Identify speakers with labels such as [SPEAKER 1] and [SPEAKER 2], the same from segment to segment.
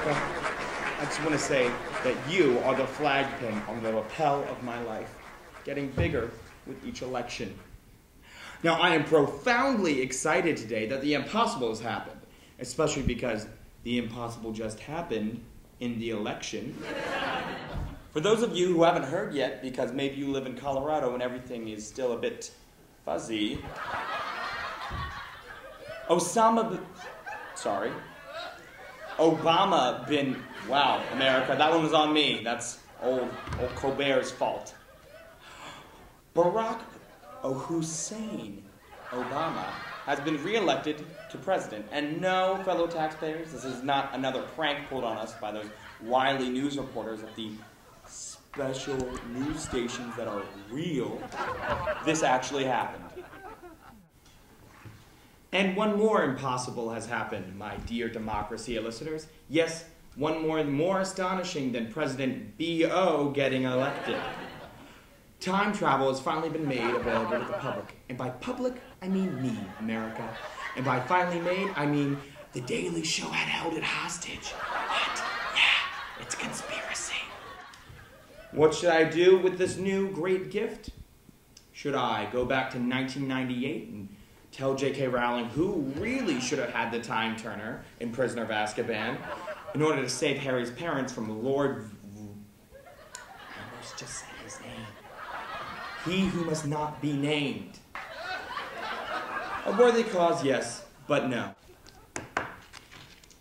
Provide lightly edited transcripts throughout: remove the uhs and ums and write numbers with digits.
[SPEAKER 1] America, I just want to say that you are the flag pin on the lapel of my life, getting bigger with each election. Now, I am profoundly excited today that the impossible has happened, especially because the impossible just happened in the election. For those of you who haven't heard yet, because maybe you live in Colorado and everything is still a bit fuzzy, Obama bin, wow, America, that one was on me. That's old Colbert's fault. Barack Hussein Obama has been re-elected to president. And no, fellow taxpayers, this is not another prank pulled on us by those wily news reporters at the special news stations that are real. This actually happened. And one more impossible has happened, my dear democracy listeners. Yes, one more astonishing than President B.O. getting elected. Time travel has finally been made available to the public. And by public, I mean me, America. And by finally made, I mean the Daily Show had held it hostage. What? Yeah, it's a conspiracy. What should I do with this new great gift? Should I go back to 1998 and tell J.K. Rowling who really should have had the time turner in Prisoner of Azkaban in order to save Harry's parents from Lord... I almost just said his name. He who must not be named. A worthy cause, yes, but no.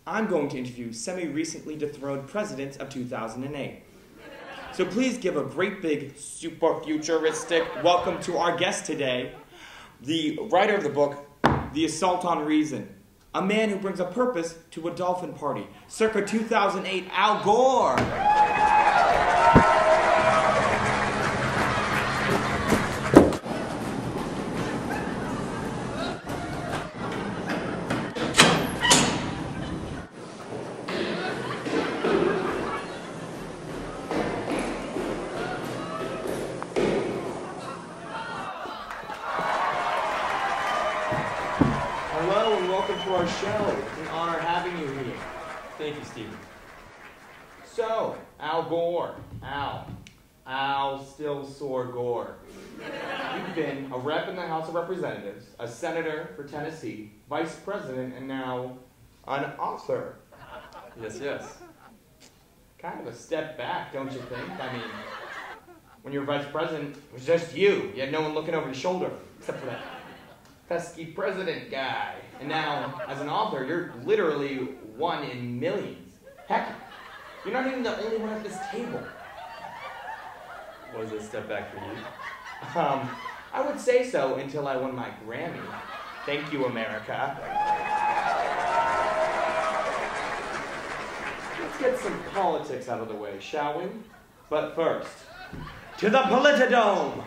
[SPEAKER 1] I'm going to interview semi-recently dethroned presidents of 2008. So please give a great big, super futuristic welcome to our guest today, the writer of the book, The Assault on Reason, a man who brings a purpose to a dolphin party, circa 2008, Al Gore. Hello and welcome to our show. It's an honor having you here.
[SPEAKER 2] Thank you, Stephen.
[SPEAKER 1] So, Al Gore. Al still sore Gore. You've been a rep in the House of Representatives, a senator for Tennessee, vice president, and now an author.
[SPEAKER 2] Yes.
[SPEAKER 1] Kind of a step back, don't you think? I mean, when you were vice president, it was just you. You had no one looking over your shoulder, except for that pesky president guy. And now, as an author, you're literally one in millions. Heck, you're not even the only one at this table.
[SPEAKER 2] Was it a step back for you?
[SPEAKER 1] I would say so until I won my Grammy. Thank you, America. Let's get some politics out of the way, shall we? But first, to the Politodome!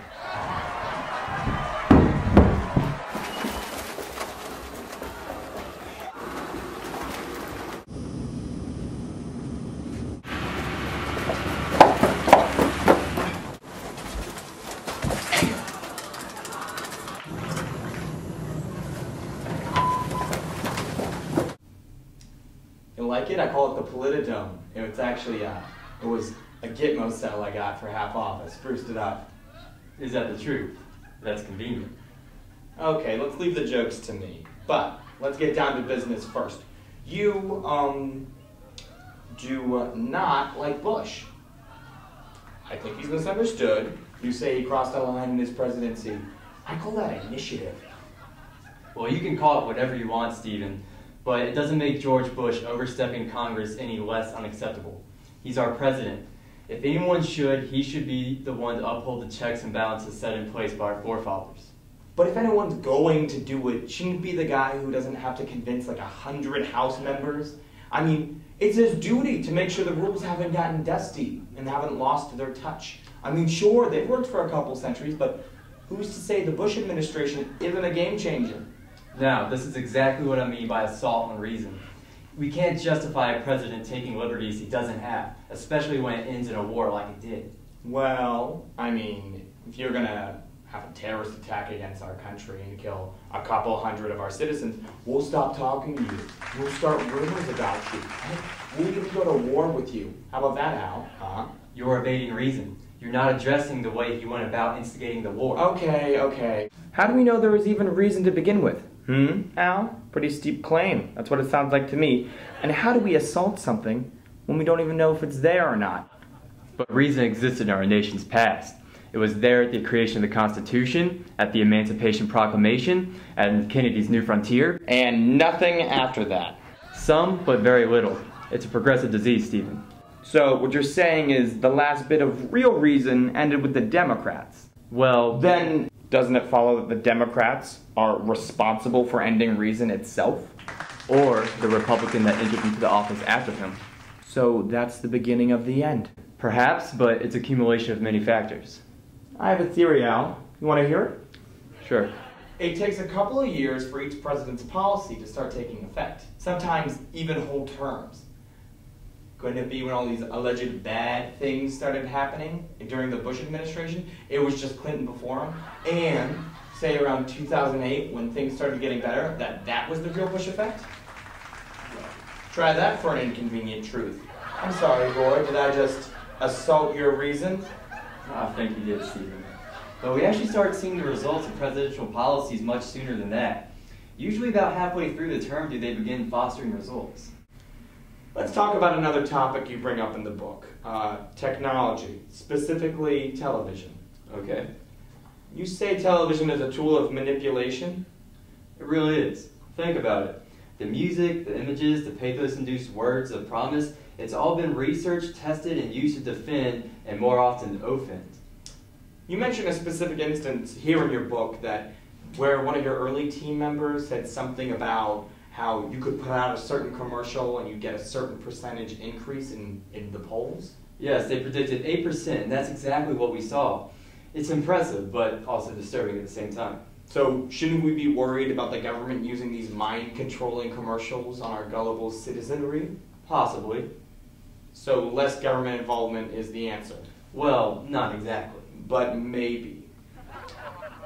[SPEAKER 1] Like it? I call it the Politodome. It's actually, it was a Gitmo cell I got for half off. I spruced it up.
[SPEAKER 2] Is that the truth? That's convenient.
[SPEAKER 1] Okay, let's leave the jokes to me. But, let's get down to business first. You, do not like Bush. I think he's misunderstood. You say he crossed a line in his presidency. I call that initiative.
[SPEAKER 2] Well, you can call it whatever you want, Stephen, but it doesn't make George Bush overstepping Congress any less unacceptable. He's our president. If anyone should, he should be the one to uphold the checks and balances set in place by our forefathers.
[SPEAKER 1] But if anyone's going to do it, shouldn't it be the guy who doesn't have to convince like 100 House members? I mean, it's his duty to make sure the rules haven't gotten dusty and haven't lost their touch. I mean, sure, they've worked for a couple centuries, but who's to say the Bush administration isn't a game changer?
[SPEAKER 2] Now, this is exactly what I mean by assault on reason. We can't justify a president taking liberties he doesn't have, especially when it ends in a war like it did.
[SPEAKER 1] Well, I mean, if you're gonna have a terrorist attack against our country and kill a couple hundred of our citizens, we'll stop talking to you. We'll start rumors about you. We'll even go to war with you. How about that, Al? Huh?
[SPEAKER 2] You're evading reason. You're not addressing the way he went about instigating the war.
[SPEAKER 1] Okay. How do we know there was even reason to begin with? Al? Pretty steep claim. That's what it sounds like to me. And how do we assault something when we don't even know if it's there or not?
[SPEAKER 2] But reason existed in our nation's past. It was there at the creation of the Constitution, at the Emancipation Proclamation, and Kennedy's New Frontier.
[SPEAKER 1] And nothing after that.
[SPEAKER 2] Some, but very little. It's a progressive disease, Stephen.
[SPEAKER 1] So what you're saying is the last bit of real reason ended with the Democrats.
[SPEAKER 2] Well,
[SPEAKER 1] then doesn't it follow that the Democrats are responsible for ending reason itself?
[SPEAKER 2] Or the Republican that entered into the office after him.
[SPEAKER 1] So that's the beginning of the end.
[SPEAKER 2] Perhaps, but it's accumulation of many factors.
[SPEAKER 1] I have a theory, Al. You want to hear it?
[SPEAKER 2] Sure.
[SPEAKER 1] It takes a couple of years for each president's policy to start taking effect. Sometimes even whole terms. Couldn't it be when all these alleged bad things started happening during the Bush administration? It was just Clinton before him. And say around 2008 when things started getting better, that was the real Bush effect? Try that for an inconvenient truth. I'm sorry, Gore, did I just assault your reason?
[SPEAKER 2] I think you did, Stephen. But we actually started seeing the results of presidential policies much sooner than that. Usually about halfway through the term do they begin fostering results.
[SPEAKER 1] Let's talk about another topic you bring up in the book, technology, specifically television.
[SPEAKER 2] Okay.
[SPEAKER 1] You say television is a tool of manipulation?
[SPEAKER 2] It really is. Think about it. The music, the images, the pathos-induced words of promise, it's all been researched, tested, and used to defend, and more often offend.
[SPEAKER 1] You mentioned a specific instance here in your book that where one of your early team members said something about how you could put out a certain commercial and you'd get a certain percentage increase in the polls?
[SPEAKER 2] Yes, they predicted 8%, and that's exactly what we saw. It's impressive, but also disturbing at the same time.
[SPEAKER 1] So shouldn't we be worried about the government using these mind-controlling commercials on our gullible citizenry?
[SPEAKER 2] Possibly.
[SPEAKER 1] So less government involvement is the answer?
[SPEAKER 2] Well, not exactly.
[SPEAKER 1] But maybe.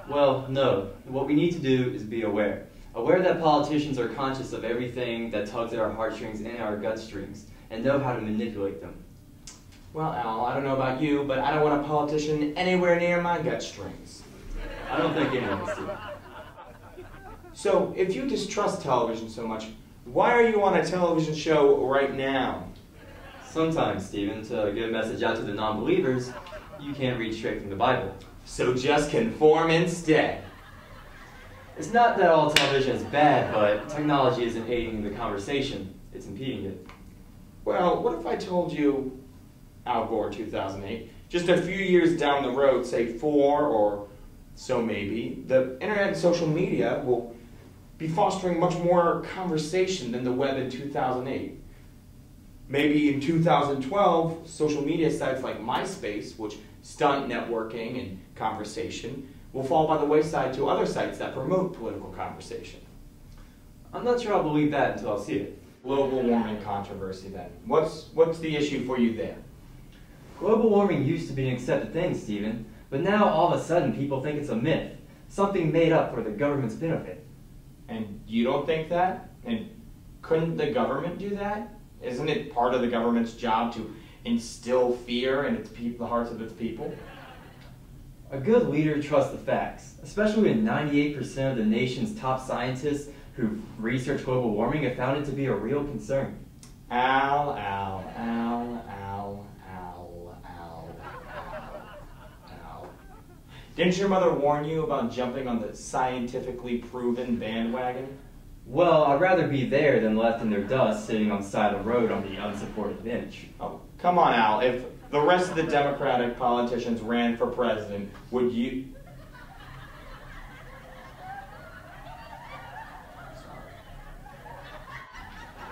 [SPEAKER 2] Well, no. What we need to do is be aware. Aware that politicians are conscious of everything that tugs at our heartstrings and our gut strings, and know how to manipulate them.
[SPEAKER 1] Well, Al, I don't know about you, but I don't want a politician anywhere near my gut strings.
[SPEAKER 2] I don't think anyone does.
[SPEAKER 1] So, if you distrust television so much, why are you on a television show right now?
[SPEAKER 2] Sometimes, Stephen, to get a message out to the non-believers, you can't read straight from the Bible.
[SPEAKER 1] So just conform instead.
[SPEAKER 2] It's not that all television is bad, but technology isn't aiding the conversation. It's impeding it.
[SPEAKER 1] Well, what if I told you, Al Gore 2008, just a few years down the road, say 4 or so maybe, the internet and social media will be fostering much more conversation than the web in 2008. Maybe in 2012, social media sites like MySpace, which stunt networking and conversation, will fall by the wayside to other sites that promote political conversation.
[SPEAKER 2] I'm not sure I'll believe that until I see it.
[SPEAKER 1] Global warming controversy then. What's the issue for you there?
[SPEAKER 2] Global warming used to be an accepted thing, Stephen, but now all of a sudden people think it's a myth, something made up for the government's benefit.
[SPEAKER 1] And you don't think that? And couldn't the government do that? Isn't it part of the government's job to instill fear in the hearts of its people?
[SPEAKER 2] A good leader trusts the facts, especially when 98% of the nation's top scientists who research global warming have found it to be a real concern.
[SPEAKER 1] Al. Didn't your mother warn you about jumping on the scientifically proven bandwagon?
[SPEAKER 2] Well, I'd rather be there than left in their dust sitting on the side of the road on the unsupported bench.
[SPEAKER 1] Oh, come on, Al. If the rest of the Democratic politicians ran for president, would you...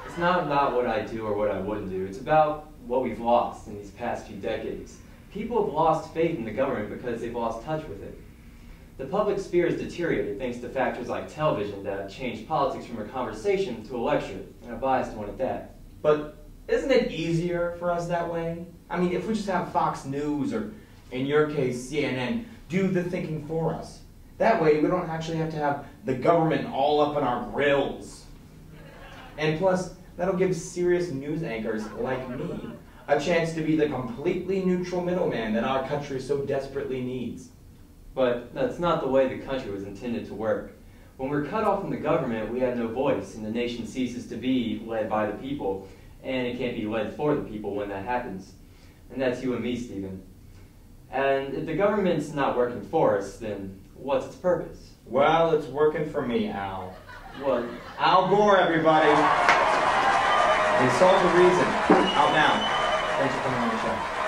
[SPEAKER 2] It's not about what I do or what I wouldn't do. It's about what we've lost in these past few decades. People have lost faith in the government because they've lost touch with it. The public sphere has deteriorated thanks to factors like television that have changed politics from a conversation to a lecture, and a biased one at that.
[SPEAKER 1] But isn't it easier for us that way? I mean, if we just have Fox News or, in your case, CNN, do the thinking for us. That way, we don't actually have to have the government all up in our grills. And plus, that'll give serious news anchors like me a chance to be the completely neutral middleman that our country so desperately needs.
[SPEAKER 2] But that's not the way the country was intended to work. When we're cut off from the government, we have no voice, and the nation ceases to be led by the people, and it can't be led for the people when that happens. And that's you and me, Stephen. And if the government's not working for us, then what's its purpose?
[SPEAKER 1] Well, it's working for me, Al.
[SPEAKER 2] What?
[SPEAKER 1] Al Gore, everybody. The Salt of Reason. Out now. Thanks for coming on the show.